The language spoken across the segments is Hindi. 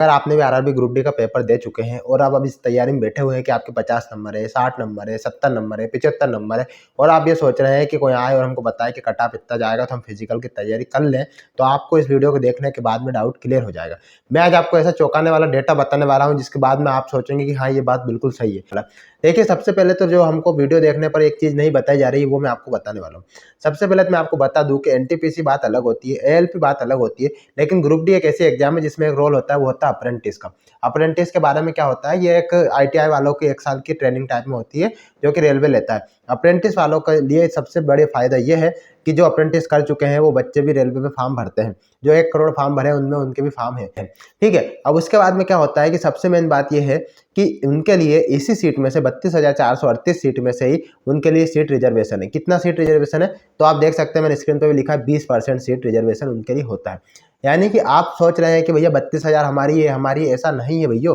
अगर आपने भी आरआरबी ग्रुप डी का पेपर दे चुके हैं और आप अब इस तैयारी में बैठे हुए हैं कि आपके 50 नंबर है, 60 नंबर है, 70 नंबर है, 75 नंबर है और आप ये सोच रहे हैं कि कोई आए और हमको बताए कि कट ऑफ इतना जाएगा तो हम फिजिकल की तैयारी कर लें, तो आपको इस वीडियो को देखने के बाद में डाउट क्लियर हो जाएगा। मैं आज आपको ऐसा चौंकाने वाला डेटा बताने वाला हूँ जिसके बाद में आप सोचेंगे कि हाँ ये बात बिल्कुल सही है। देखिए, सबसे पहले तो जो हमको वीडियो देखने पर एक चीज़ नहीं बताई जा रही है वो मैं आपको बताने वाला हूँ। सबसे पहले तो मैं आपको बता दूं कि एनटीपीसी बात अलग होती है, एएलपी बात अलग होती है, लेकिन ग्रुप डी एक ऐसी एग्जाम है जिसमें एक रोल होता है, वो होता है अप्रेंटिस का। अप्रेंटिस के बारे में क्या होता है, ये एक आईटीआई वालों की 1 साल की ट्रेनिंग टाइप में होती है जो कि रेलवे लेता है। अप्रेंटिस वालों के लिए सबसे बड़े फायदा ये है कि जो अप्रेंटिस कर चुके हैं वो बच्चे भी रेलवे में फॉर्म भरते हैं। जो 1 करोड़ फॉर्म भरे उनमें उनके भी फॉर्म है। ठीक है, अब उसके बाद में क्या होता है कि सबसे मेन बात यह है कि उनके लिए इसी सीट में से 32,438 सीट में से ही उनके लिए सीट रिजर्वेशन है। कितना सीट रिजर्वेशन है तो आप देख सकते हैं, मैंने स्क्रीन पर भी लिखा है 20% सीट रिजर्वेशन उनके लिए होता है। यानी कि आप सोच रहे हैं कि भैया 32,000 हमारी है, ऐसा नहीं है भैया।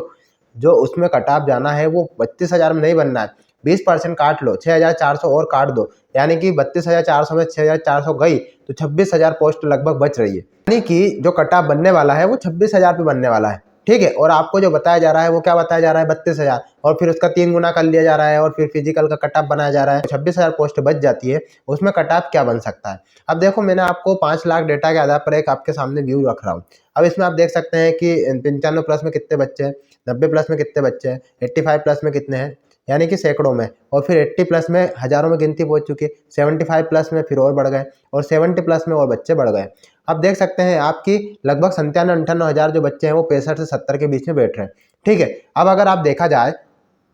जो उसमें कट ऑफ जाना है वो 32,000 में नहीं बनना है, 20% काट लो, 6,400 और काट दो, यानी कि 32,400 में 6,400 गई तो 26,000 पोस्ट लगभग बच रही है। यानी कि जो कट ऑफ बनने वाला है वो 26,000 पे बनने वाला है। ठीक है, और आपको जो बताया जा रहा है वो क्या बताया जा रहा है, 32,000, और फिर उसका 3 गुना कर लिया जा रहा है और फिर फिजिकल का कट ऑफ बनाया जा रहा है। 26,000 पोस्ट बच जाती है, उसमें कट ऑफ क्या बन सकता है। अब देखो, मैंने आपको 5 लाख डेटा के आधार पर एक आपके सामने व्यू रख रहा हूँ। अब इसमें आप देख सकते हैं कि 95 प्लस में कितने बच्चे हैं, 90 प्लस में कितने बच्चे हैं, 85 प्लस में कितने हैं, यानी कि सैकड़ों में, और फिर 80 प्लस में हजारों में गिनती पहुंच चुकी है, 75 प्लस में फिर और बढ़ गए, और 70 प्लस में और बच्चे बढ़ गए। अब देख सकते हैं आपकी लगभग 97-98 हज़ार जो बच्चे हैं वो 65 से 70 के बीच में बैठ रहे हैं। ठीक है, अब अगर आप देखा जाए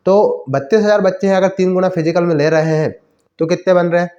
तो 32,000 बच्चे हैं, अगर 3 गुना फिजिकल में ले रहे हैं तो कितने बन रहे हैं,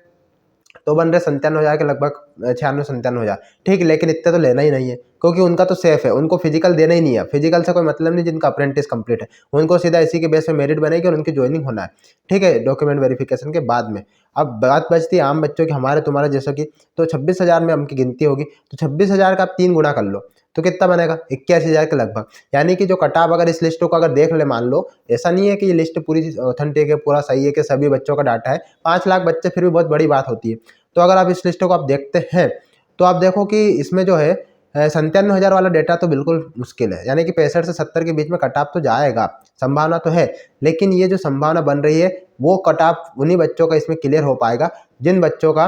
तो बन रहे 97,000 के लगभग, 96-97,000। ठीक है, लेकिन इतने तो लेना ही नहीं है क्योंकि उनका तो सेफ है, उनको फिजिकल देना ही नहीं है। फिजिकल से कोई मतलब नहीं, जिनका अप्रेंटिस कंप्लीट है उनको सीधा इसी के बेस पे मेरिट बनेगी और उनकी ज्वाइनिंग होना है। ठीक है, डॉक्यूमेंट वेरिफिकेशन के बाद में। अब बात बचती है आम बच्चों की, हमारे तुम्हारे जैसा की, तो 26,000 में हमकी गिनती होगी, तो 26,000 का आप 3 गुना कर लो तो कितना बनेगा, 81,000 के लगभग। यानी कि जो कट ऑफ, अगर इस लिस्ट को अगर देख ले, मान लो ऐसा नहीं है कि ये लिस्ट पूरी ऑथेंटिक है, पूरा सही है कि सभी बच्चों का डाटा है, 5 लाख बच्चे फिर भी बहुत बड़ी बात होती है। तो अगर आप इस लिस्ट को आप देखते हैं तो आप देखो कि इसमें जो है 97,000 वाला डेटा तो बिल्कुल मुश्किल है, यानी कि 65 से 70 के बीच में कट ऑफ तो जाएगा, संभावना तो है, लेकिन ये जो संभावना बन रही है वो कट ऑफ उन्हीं बच्चों का इसमें क्लियर हो पाएगा जिन बच्चों का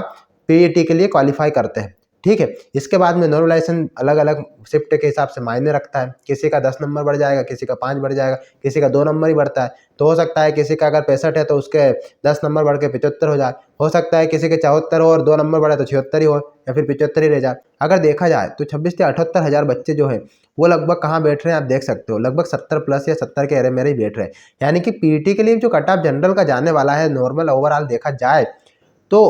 पीईटी के लिए क्वालिफाई करते हैं। ठीक है, इसके बाद में नॉर्मलाइजेशन अलग अलग शिफ्ट के हिसाब से मायने रखता है, किसी का 10 नंबर बढ़ जाएगा, किसी का 5 बढ़ जाएगा, किसी का 2 नंबर ही बढ़ता है। तो हो सकता है किसी का अगर 65 है तो उसके 10 नंबर बढ़ के 75 हो जाए, हो सकता है किसी के 74 हो और 2 नंबर बढ़े तो 76 ही हो, या फिर 75 ही रह जाए। अगर देखा जाए तो 26 से 78 हज़ार बच्चे जो है वो लगभग कहाँ बैठ रहे हैं, आप देख सकते हो, लगभग 70 प्लस या 70 के एरे मेरे ही बैठ रहे हैं। यानी कि पीईटी के लिए जो कट ऑफ जनरल का जाने वाला है, नॉर्मल ओवरऑल देखा जाए तो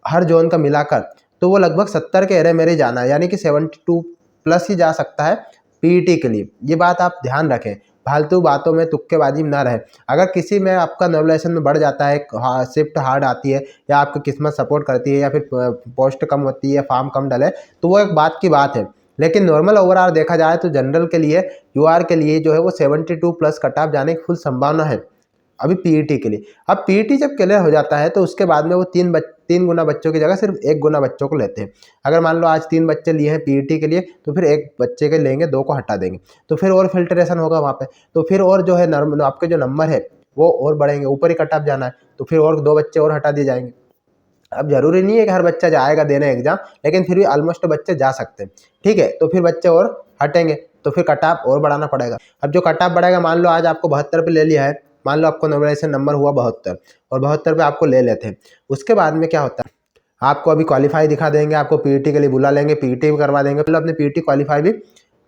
हर जोन का मिलाकर, तो वो लगभग 70 के एरे मेरे जाना है, यानी कि 72 प्लस ही जा सकता है पीईटी के लिए। ये बात आप ध्यान रखें, फालतू बातों में तुक्केबाजी ना रहे। अगर किसी में आपका नॉर्मलाइजेशन में बढ़ जाता है, शिफ्ट हार्ड आती है, या आपकी किस्मत सपोर्ट करती है, या फिर पोस्ट कम होती है, फॉर्म कम डले, तो वो एक बात की बात है। लेकिन नॉर्मल ओवरऑल देखा जाए तो जनरल के लिए, यूआर के लिए जो है वो 72 प्लस कट ऑफ जाने की फुल संभावना है अभी पीईटी के लिए। अब पीईटी जब क्लियर हो जाता है तो उसके बाद में वो 3 गुना बच्चों की जगह सिर्फ 1 गुना बच्चों को लेते हैं। अगर मान लो आज 3 बच्चे लिए हैं पीईटी के लिए, तो फिर 1 बच्चे के लेंगे, 2 को हटा देंगे, तो फिर और फिल्ट्रेशन होगा वहाँ पे, तो फिर और जो है आपके जो नंबर है वो और बढ़ेंगे, ऊपर ही कट ऑफ जाना है तो फिर और 2 बच्चे और हटा दिए जाएंगे। अब जरूरी नहीं है कि हर बच्चा जाएगा देने एग्जाम, लेकिन फिर भी ऑलमोस्ट बच्चे जा सकते हैं। ठीक है, तो फिर बच्चे और हटेंगे तो फिर कट ऑफ और बढ़ाना पड़ेगा। अब जो कट ऑफ बढ़ेगा, मान लो आज आपको 72 पे ले लिया है, मान लो आपको नॉमिनेशन नंबर हुआ 72 और 72 पे आपको ले लेते हैं। उसके बाद में क्या होता है, आपको अभी क्वालिफाई दिखा देंगे, आपको पीईटी के लिए बुला लेंगे, पीईटी भी करवा देंगे, मतलब अपने पीईटी क्वालिफाई भी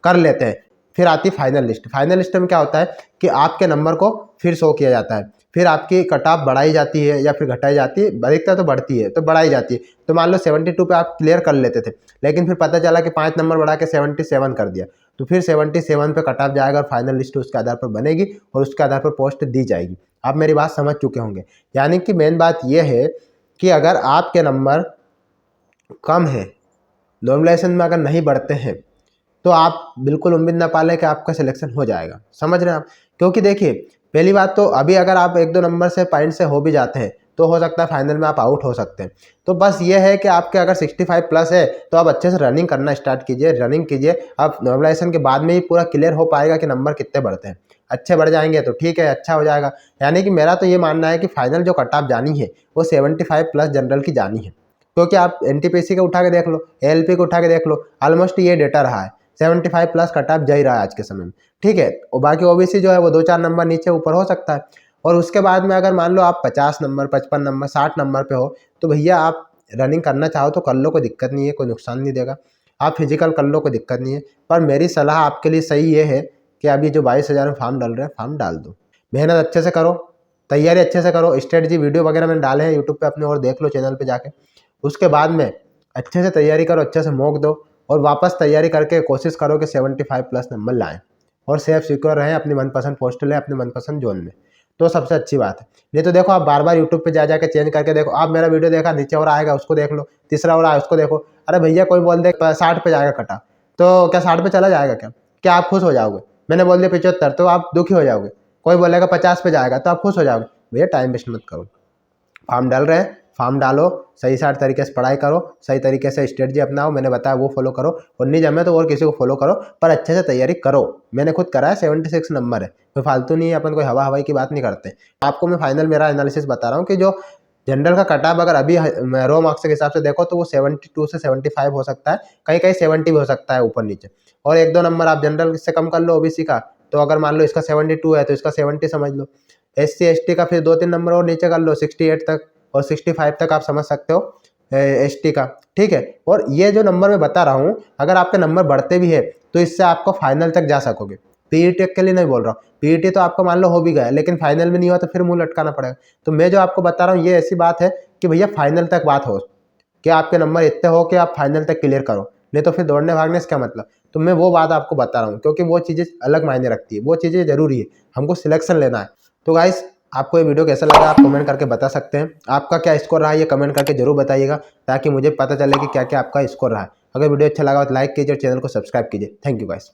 कर लेते हैं। फिर आती है फाइनल लिस्ट। फाइनल लिस्ट में क्या होता है कि आपके नंबर को फिर शो किया जाता है, फिर आपकी कट ऑफ बढ़ाई जाती है या फिर घटाई जाती है, अधिकतर तो बढ़ती है तो बढ़ाई जाती है। तो मान लो 72 पे आप क्लियर कर लेते थे, लेकिन फिर पता चला कि 5 नंबर बढ़ा के 77 कर दिया, तो फिर 77 पे कट ऑफ जाएगा और फाइनल लिस्ट उसके आधार पर बनेगी और उसके आधार पर पोस्ट दी जाएगी। आप मेरी बात समझ चुके होंगे। यानी कि मेन बात यह है कि अगर आपके नंबर कम है, नॉर्मलाइजेशन में अगर नहीं बढ़ते हैं, तो आप बिल्कुल उम्मीद ना पालें कि आपका सिलेक्शन हो जाएगा। समझ रहे हैं आप, क्योंकि देखिए पहली बात तो अभी अगर आप 1-2 नंबर से पॉइंट से हो भी जाते हैं तो हो सकता है फाइनल में आप आउट हो सकते हैं। तो बस ये है कि आपके अगर 65 प्लस है तो आप अच्छे से रनिंग करना स्टार्ट कीजिए, रनिंग कीजिए। आप नॉर्मलाइजेशन के बाद में ही पूरा क्लियर हो पाएगा कि नंबर कितने बढ़ते हैं। अच्छे बढ़ जाएंगे तो ठीक है, अच्छा हो जाएगा। यानी कि मेरा तो ये मानना है कि फाइनल जो कट ऑफ जानी है वो 75 प्लस जनरल की जानी है, क्योंकि आप एनटीपीसी को उठा के देख लो, एएलपी को उठा के देख लो, ऑलमोस्ट ये डेटा रहा है 75 प्लस कट ऑफ जा ही रहा है आज के समय में, ठीक है। और बाकी ओबीसी जो है वो 2-4 नंबर नीचे ऊपर हो सकता है। और उसके बाद में अगर मान लो आप 50 नंबर, 55 नंबर, 60 नंबर पे हो तो भैया आप रनिंग करना चाहो तो कर लो, कोई दिक्कत नहीं है, कोई नुकसान नहीं देगा। आप फिजिकल कर लो, कोई दिक्कत नहीं है। पर मेरी सलाह आपके लिए सही ये है कि अभी जो 22,000 में फॉर्म डाल रहे हैं, फॉर्म डाल दो, मेहनत अच्छे से करो, तैयारी अच्छे से करो। स्ट्रेटजी वीडियो वगैरह मैंने डाले हैं यूट्यूब पे अपने, और देख लो चैनल पे जाके। उसके बाद में अच्छे से तैयारी करो, अच्छे से मॉक दो, और वापस तैयारी करके कोशिश करो कि 75 प्लस नंबर लाएं और सेफ सिक्योर रहें, अपनी मनपसंद पोस्ट लें अपने मनपसंद जोन में, तो सबसे अच्छी बात है। नहीं तो देखो आप बार बार यूट्यूब पे जा जाके चेंज करके देखो, आप मेरा वीडियो देखा, नीचे और आएगा उसको देख लो, तीसरा और आया उसको देखो। अरे भैया कोई बोल दे 60 पे जाएगा कटा, तो क्या 60 पे चला जाएगा क्या आप खुश हो जाओगे? मैंने बोल दिया 75 तो आप दुखी हो जाओगे। कोई बोलेगा 50 पे जाएगा तो आप खुश हो जाओगे। भैया टाइम वेस्ट मत करो, फॉर्म डाल रहे हैं, फॉर्म डालो, सही साठ तरीके से पढ़ाई करो, सही तरीके से स्ट्रेटजी अपनाओ, मैंने बताया वो फॉलो करो, और नहीं जमे तो और किसी को फॉलो करो, पर अच्छे से तैयारी करो। मैंने खुद करा है, 76 नंबर है, कोई फालतू नहीं है, अपन कोई हवा हवाई की बात नहीं करते। आपको मैं फाइनल मेरा एनालिसिस बता रहा हूँ कि जो जनरल का कट ऑफ अगर अभी रो मार्क्स के हिसाब से देखो तो वो 72 से 75 हो सकता है, कहीं कहीं 70 भी हो सकता है ऊपर नीचे, और 1-2 नंबर आप जनरल से कम कर लो ओबीसी का, तो अगर मान लो इसका 72 है तो इसका 70 समझ लो। SC ST का फिर 2-3 नंबर और नीचे कर लो, 68 तक और 65 तक आप समझ सकते हो ST का, ठीक है। और ये जो नंबर मैं बता रहा हूँ, अगर आपके नंबर बढ़ते भी है तो इससे आपको फाइनल तक जा सकोगे। पीईटी के लिए नहीं बोल रहा हूँ, पीईटी तो आपको मान लो हो भी गया, लेकिन फाइनल में नहीं हुआ तो फिर मुंह लटकाना पड़ेगा। तो मैं जो आपको बता रहा हूँ ये ऐसी बात है कि भैया फाइनल तक बात हो, कि आपके नंबर इतने हो कि आप फाइनल तक क्लियर करो, नहीं तो फिर दौड़ने भागने से क्या मतलब। तो मैं वो बात आपको बता रहा हूँ, क्योंकि वो चीज़ें अलग मायने रखती है, वो चीज़ें जरूरी है, हमको सिलेक्शन लेना है। तो गाइस आपको ये वीडियो कैसा लगा आप कमेंट करके बता सकते हैं। आपका क्या स्कोर रहा है ये कमेंट करके जरूर बताइएगा, ताकि मुझे पता चले कि क्या क्या आपका स्कोर रहा है। अगर वीडियो अच्छा लगा तो लाइक कीजिए और चैनल को सब्सक्राइब कीजिए। Thank you guys.